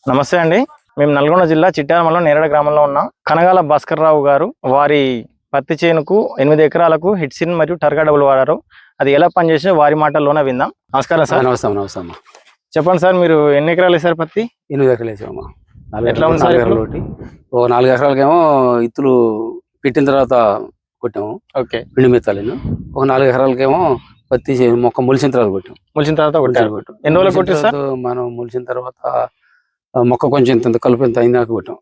నమస్తే అండి. మేము నల్గొండ జిల్లా చిట్యాల మండలం నేరడ గ్రామంలో ఉన్నాం. కనగాల భాస్కర్ రావు గారు వారి పత్తి చేనుకు 8 ఎకరాలకు హిట్సిన్ మరియు టర్గా డబుల్ వాడారు. అది ఎలా పనిచేసే వారి మాటల్లోనే విందాం. నమస్కారం సార్. నమస్తే. చెప్పండి సార్, మీరు ఎన్ని ఎకరాలు వేసారు పత్తి? 8 ఎకరాలు వేసామమ్మా. ఎట్లా ఉంది సార్? ఒకటి 4 ఎకరాలకేమో ఇత్తులు పెట్టిన తర్వాత కొట్టాము. ఓకే. పిండి మెత్తాలను. ఒక 4 ఎకరాలకేమో పత్తి మొక్క మొలిచిన తర్వాత కొట్టాం. మొలిచిన తర్వాత కొట్టారు. ఎన్ని రోజులు కొట్టారు సార్? మనం మొలిచిన తర్వాత మొక్క కొంచెం ఇంత కలుపు ఎంత అయినాక కొట్టాం.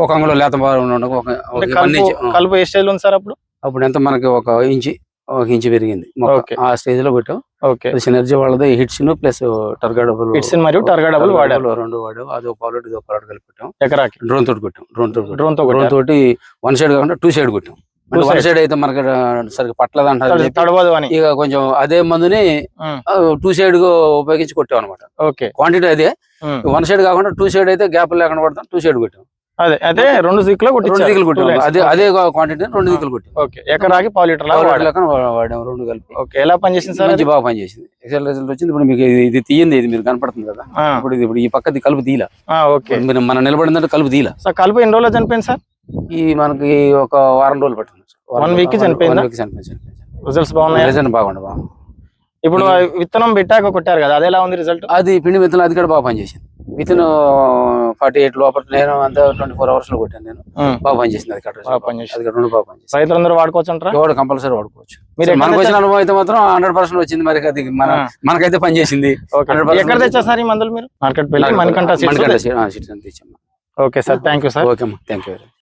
ఒక అంగులో లేత కలుపు ఏ స్టేజ్ ఉంది సార్? అప్పుడు ఎంత మనకి ఒక ఇంచు పెరిగింది ఆ స్టేజ్ లో కొట్టాం. సినర్జీ వాళ్ళది హిట్సిన్ ప్లస్ టర్గా డబుల్, హిట్సిన్ మరియు టర్గా డబుల్ వాడారు. 2 వాడాం. అది ఒక పాలు కలిపి కొట్టాం. ఎకరాకి డ్రోన్ తోటి కొట్టాం. డ్రోన్ తోటి 1 సైడ్ కాకుండా 2 సైడ్ కొట్టాం. 1 సైడ్ అయితే మనకి సరిగ్గా పట్లేదు అంటారు, తడవదు అని ఇక కొంచెం అదే మందుని 2 సైడ్ ఉపయోగించి కొట్టాం అనమాట. క్వాంటిటీ అదే 1 సైడ్ కాకుండా 2 సైడ్ అయితే గ్యాప్ లేకుండా కొడతాం. 2 సైడ్ కొట్టాం. అదే 2 దిక్కులు కొట్టాం. అదే క్వాంటిటీ 2 దిక్కులు కొట్టాం. ఎకరాకి పావు లీటర్ వాడాం 2 కలిపి. ఎలా పనిచేసింది సార్? బాగా పనిచేసింది. రిజల్ట్ వచ్చింది. ఇప్పుడు మీకు ఇది తీయండి, ఇది మీరు కనపడుతుంది కదా. ఇప్పుడు ఈ పక్కది కలుపు తీలా. మీరు మనం నిలబడిందంటే కలుపు తీలా. కలుపు ఎన్ని రోజులు చనిపోయింది సార్? ఈ మనకి ఒక వారం రోజులు పట్టింది. 1 వీక్ చనిపోయింది. రిజల్ట్స్ బాగున్నాయి. బాగుంది. ఇప్పుడు విత్తనం పెట్టాక కొట్టారు కదా, అది ఎలా ఉంది రిజల్ట్? అది పిండి విత్తనం అది కూడా బాగా పనిచేసింది. విత్ 48 లోపల నేను అంతా 24 hours లో కొట్టాను. నేను బాగా పనిచేసింది. అది బాగా పనిచేసింది. రైతులందరూ వాడుకోవచ్చు అంటారా? ఎవరు కంపల్సరీ వాడుకోవచ్చు. మనకు వచ్చిన అనుభవం అయితే మాత్రం 100% వచ్చింది. మరి అది మనకైతే పనిచేసింది. ఎక్కడ తెచ్చా సార్ ఈ మందులు మీరు? మార్కెట్ వెళ్ళి Manikanta. Okay sir, thank you sir. Okay అమ్మా, థ్యాంక్ యూ.